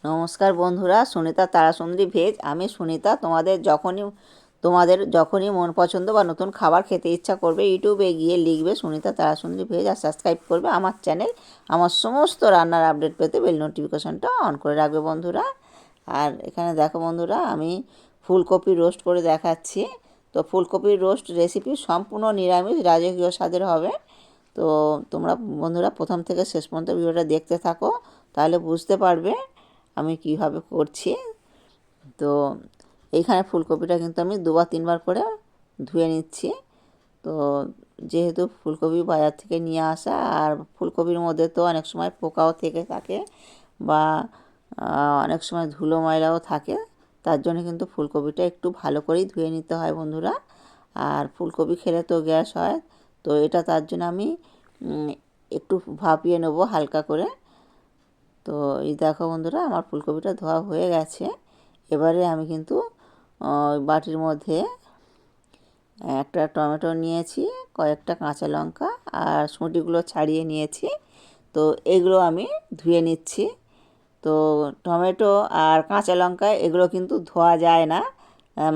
নমস্কার বন্ধুরা, সুনিতা তারাসুন্দরী ভেজ। আমি সুনিতা। তোমাদের যখনই মন পছন্দ বা নতুন খাবার খেতে ইচ্ছা করবে, ইউটিউবে গিয়ে লিখবে সুনিতা তারাসুন্দরী ভেজ আর সাবস্ক্রাইব করবে আমার চ্যানেল। আমার সমস্ত রান্নার আপডেট পেতে বেল নোটিফিকেশনটা অন করে রাখবে বন্ধুরা। আর এখানে দেখো বন্ধুরা, আমি ফুলকপি রোস্ট করে দেখাচ্ছি। তো ফুলকপির রোস্ট রেসিপি সম্পূর্ণ নিরামিষ, রাজকীয় স্বাদের হবে। তো তোমরা বন্ধুরা প্রথম থেকে শেষ পর্যন্ত ভিডিওটা দেখতে থাকো, তাহলে বুঝতে পারবে আমি কিভাবে করছি। তো এইখানে ফুলকপিটা কিন্তু আমি দুবার তিনবার করে ধুয়ে নিচ্ছি। তো যেহেতু ফুলকপি বাজার থেকে নিয়ে আসা, আর ফুলকপির মধ্যে তো অনেক সময় পোকাও থেকে থাকে বা অনেক সময় ধুলো ময়লাও থাকে, তার জন্য কিন্তু ফুলকপিটা একটু ভালো করেই ধুয়ে নিতে হয় বন্ধুরা। আর ফুলকপি খেলে তো গ্যাস হয়, তো এটা তার জন্য আমি একটু ভাপিয়ে নেবো হালকা করে। তো এই দেখো বন্ধুরা, আমার ফুলকপিটা ধোয়া হয়ে গেছে। এবারে আমি কিন্তু বাটির মধ্যে একটা টমেটো নিয়েছি, কয়েকটা কাঁচা লঙ্কা আর শুঁটিগুলো ছাড়িয়ে নিয়েছি। তো এগুলো আমি ধুয়ে নিচ্ছি। তো টমেটো আর কাঁচা লঙ্কা এগুলো কিন্তু ধোয়া যায় না,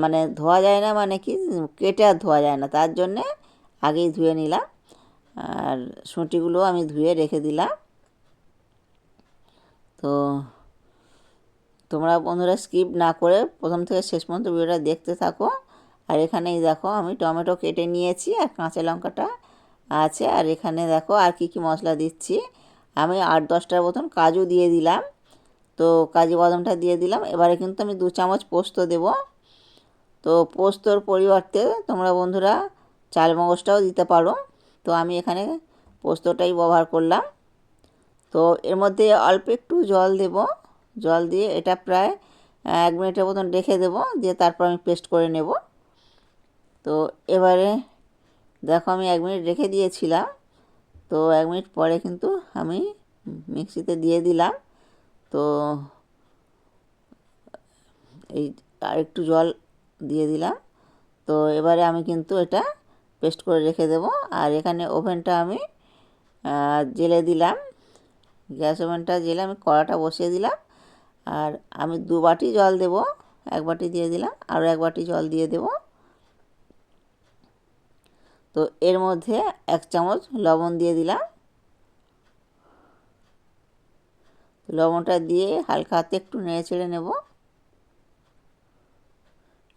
মানে ধোয়া যায় না মানে কি, কেটে আর ধোয়া যায় না, তার জন্যে আগেই ধুয়ে নিলাম। আর শুঁটিগুলো আমি ধুয়ে রেখে দিলাম। তো তোমরা বন্ধুরা স্কিপ না করে প্রথম থেকে শেষ পর্যন্ত ভিডিওটা দেখতে থাকো। আর এখানেই দেখো আমি টমেটো কেটে নিয়েছি আর কাঁচা লঙ্কাটা আছে। আর এখানে দেখো আর কি কি মশলা দিচ্ছি। আমি 8-10টার মতন কাজু দিয়ে দিলাম। তো কাজু বাদামটা দিয়ে দিলাম। এবারে কিন্তু আমি 2 চামচ পোস্ত দেব। তো পোস্তর পরিবর্তে তোমরা বন্ধুরা চালমগজটাও দিতে পারো। তো আমি এখানে পোস্তটাই ব্যবহার করলাম। তো এর মধ্যে অল্প একটু জল দেব। জল দিয়ে এটা প্রায় 1 মিনিটের মতন রেখে দেবো, দিয়ে তারপর আমি পেস্ট করে নেব। তো এবারে দেখো আমি 1 মিনিট রেখে দিয়েছিলাম। তো 1 মিনিট পরে কিন্তু আমি মিক্সিতে দিয়ে দিলাম। তো এই আর একটু জল দিয়ে দিলাম। তো এবারে আমি কিন্তু এটা পেস্ট করে রেখে দেব। আর এখানে ওভেনটা আমি জেলে দিলাম। গ্যাস ওভেনটা জেলে আমি কড়াটা বসিয়ে দিলাম। আর আমি 2 বাটি জল দেব। 1 বাটি দিয়ে দিলাম, আরও 1 বাটি জল দিয়ে দেব। তো এর মধ্যে 1 চামচ লবণ দিয়ে দিলাম। লবণটা দিয়ে হালকা হাতে একটু নেড়ে চেড়ে নেব।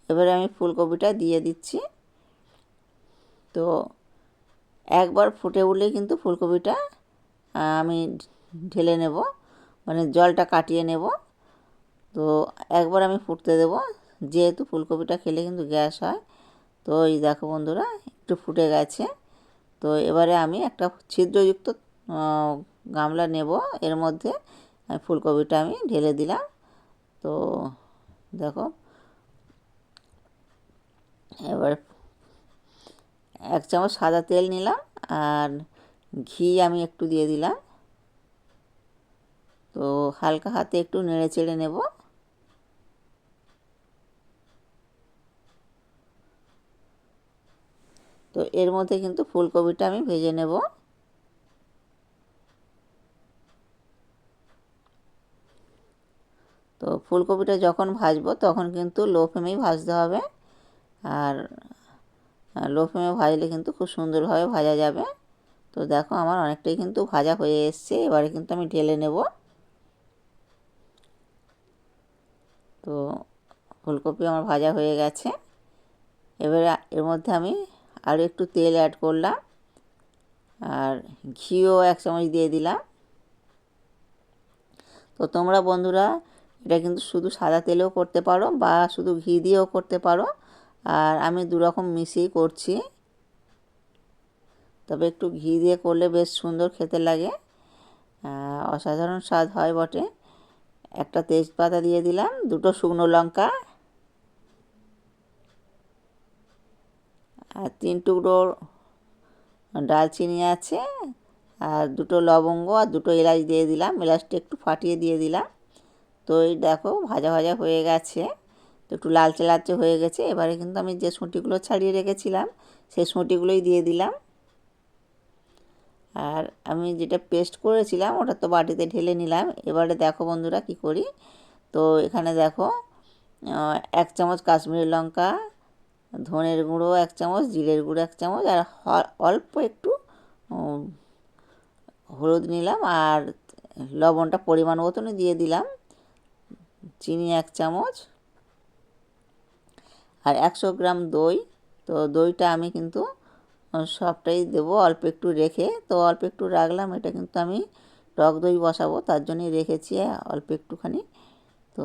এবারে আমি ফুলকপিটা দিয়ে দিচ্ছি। তো একবার ফুটে উঠলেই কিন্তু ফুলকপিটা আমি ঢেলে নেব, মানে জলটা কাটিয়ে নেব। তো একবার আমি ফুটতে দেব, যেহেতু ফুলকপিটা খেলে কিন্তু গ্যাস হয়। তো এই দেখো বন্ধুরা, একটু ফুটে গেছে। তো এবারে আমি একটা ছিদ্রযুক্ত গামলা নেব, এর মধ্যে ফুলকপিটা আমি ঢেলে দিলাম। তো দেখো এবার 1 চামচ সাদা তেল নিলাম আর ঘি আমি একটু দিয়ে দিলাম। তো হালকা হাতে একটু নেড়ে চেড়ে নেব। তো এর মধ্যে কিন্তু ফুলকপিটা আমি ভেজে নেব। তো ফুলকপিটা যখন ভাজবো তখন কিন্তু লো ফ্লেমেই ভাজতে হবে। আর লো ফ্লেমে ভাজলে কিন্তু খুব সুন্দরভাবে ভাজা যাবে। তো দেখো আমার অনেকটাই কিন্তু ভাজা হয়ে এসছে। এবারে কিন্তু আমি ঢেলে নেব। তো ফুলকপি আমার ভাজা হয়ে গেছে। এবারে এর মধ্যে আমি আরও একটু তেল অ্যাড করলাম আর ঘিও 1 চামচ দিয়ে দিলাম। তো তোমরা বন্ধুরা এটা কিন্তু শুধু সাদা তেলেও করতে পারো বা শুধু ঘি দিয়েও করতে পারো। আর আমি 2 রকম মিশিয়েই করছি। তবে একটু ঘি দিয়ে করলে বেশ সুন্দর খেতে লাগে, অসাধারণ স্বাদ হয় বটে। একটা তেজপাতা দিয়ে দিলাম, 2টো শুকনো লঙ্কা আর 3 টুকরো ডালচিনি আছে, আর 2টো লবঙ্গ আর 2টো এলাচ দিয়ে দিলাম। এলাচটা একটু ফাটিয়ে দিয়ে দিলাম। তো এই দেখো ভাজা ভাজা হয়ে গেছে। তো একটু লালচে লালচে হয়ে গেছে। এবারে কিন্তু আমি যে শুঁটিগুলো ছাড়িয়ে রেখেছিলাম সেই শুঁটিগুলোই দিয়ে দিলাম। আর আমি যেটা পেস্ট করেছিলাম ওটা তো বাটিতে ঢেলে নিলাম। এবারে দেখো বন্ধুরা কি করি। তো এখানে দেখো 1 চামচ কাশ্মীরি লঙ্কা, ধনের গুঁড়ো 1 চামচ, জিরের গুঁড়ো 1 চামচ, আর অল্প একটু হলুদ নিলাম, আর লবণটা পরিমাণ মতনই দিয়ে দিলাম, চিনি 1 চামচ, আর 100 গ্রাম দই। তো দইটা আমি কিন্তু সবটাই দেবো অল্প একটু রেখে, তো অল্প একটু রাখলাম। এটা কিন্তু আমি টক দই বসাবো, তার জন্যই রেখেছি অল্প একটুখানি। তো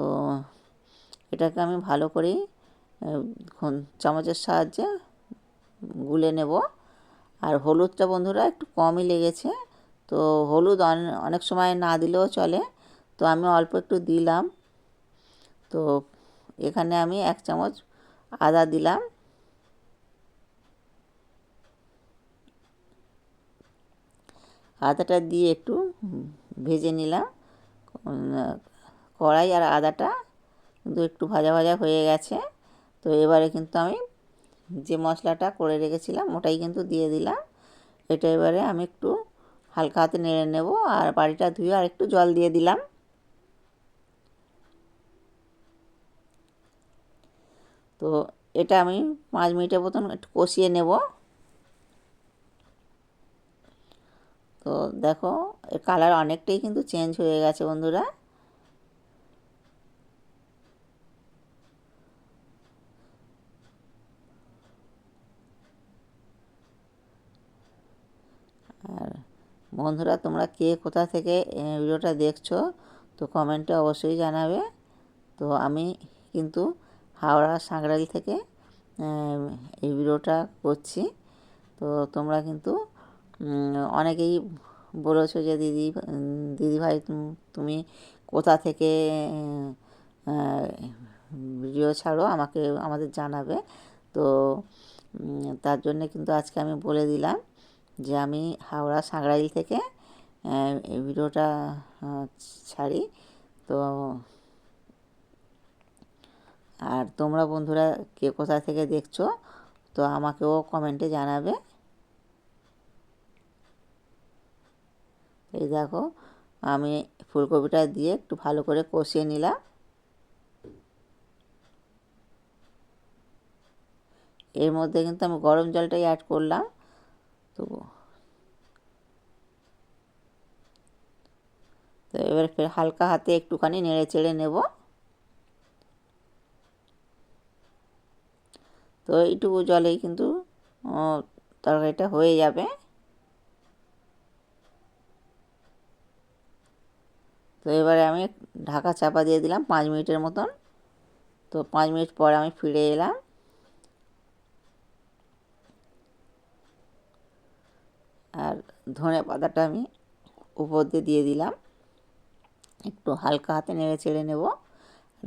এটাকে আমি ভালো করেই চামচের সাহায্যে গুলে নেব। আর হলুদটা বন্ধুরা একটু কমই লেগেছে, তো হলুদ অনেক সময় না দিলেও চলে, তো আমি অল্প একটু দিলাম। তো এখানে আমি 1 চামচ আদা দিলাম, আদাটা দিয়ে একটু ভেজে নিলাম। কড়াই আর আদাটা কিন্তু একটু ভাজা ভাজা হয়ে গেছে। তো এবারে কিন্তু আমি যে মশলাটা করে রেখেছিলাম ওটাই কিন্তু দিয়ে দিলাম। এটা এবারে আমি একটু হালকা হাতে নেড়ে নেব, আর বাটিটা ধুয়ে আর একটু জল দিয়ে দিলাম। তো এটা আমি 5 মিনিটের মতন একটু কষিয়ে নেব। তো দেখো এর কালার অনেকটাই কিন্তু চেঞ্জ হয়ে গেছে বন্ধুরা। আর বন্ধুরা তোমরা কে কোথা থেকে ভিডিওটা দেখছো তো কমেন্টে অবশ্যই জানাবে। তো আমি কিন্তু হাওড়া সাঁকরাইল থেকে এই ভিডিওটা করছি। তো তোমরা কিন্তু অনেকেই বলেছো যে দিদিভাই তুমি কোথা থেকে ভিডিও ছাড়ো, আমাদের জানাবে। তো তার জন্যে কিন্তু আজকে আমি বলে দিলাম যে আমি হাওড়া সাঁকরাইল থেকে এই ভিডিওটা ছাড়ি। তো আর তোমরা বন্ধুরা কে কোথা থেকে দেখছো তো আমাকেও কমেন্টে জানাবে। এই দেখো আমি ফুলকপিটা দিয়ে একটু ভালো করে কষিয়ে নিলাম। এর মধ্যে কিন্তু আমি গরম জলটাই অ্যাড করলাম। তো তো এবার ফের হালকা হাতে একটুখানি নেড়ে চেড়ে নেব। তো এইটুকু জলেই কিন্তু তরকারিটা হয়ে যাবে। তো এবারে আমি ঢাকা চাপা দিয়ে দিলাম 5 মিনিটের মতন। তো 5 মিনিট পর আমি ফিরে এলাম। আর ধনে পাতাটা আমি উপর দিয়ে দিলাম, একটু হালকা হাতে নেড়ে চেড়ে নেব।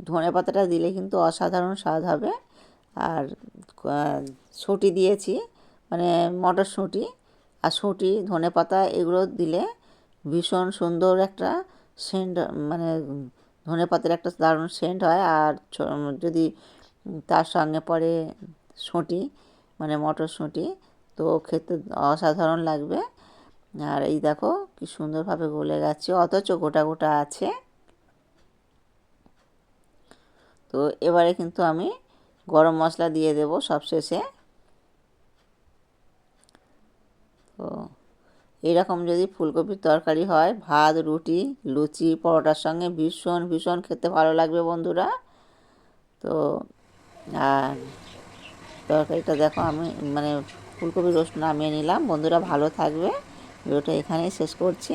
ধনে পাতাটা দিলে কিন্তু অসাধারণ স্বাদ হবে। আর শুঁটি দিয়েছি, মানে মটরশুঁটি আর শুঁটি ধনে পাতা এগুলো দিলে ভীষণ সুন্দর একটা সেন্ট, মানে ধনে পাতার একটা দারুণ সেন্ট হয়। আর যদি তার সঙ্গে পড়ে শুঁটি, মানে মটরশুঁটি, তো খেতে অসাধারণ লাগবে। আর এই দেখো কি সুন্দরভাবে গলে গেছে, অথচ গোটা গোটা আছে। তো এবারে কিন্তু আমি গরম মশলা দিয়ে দেবো সবশেষে। তো এরকম যদি ফুলকপির তরকারি হয় ভাত, রুটি, লুচি, পরোটার সঙ্গে ভীষণ ভীষণ খেতে ভালো লাগবে বন্ধুরা। তো আর তরকারিটা দেখো আমি মানে ফুলকপি রোস্ট নামিয়ে নিলাম। বন্ধুরা ভালো থাকবে, ভিডিওটা এখানেই শেষ করছি।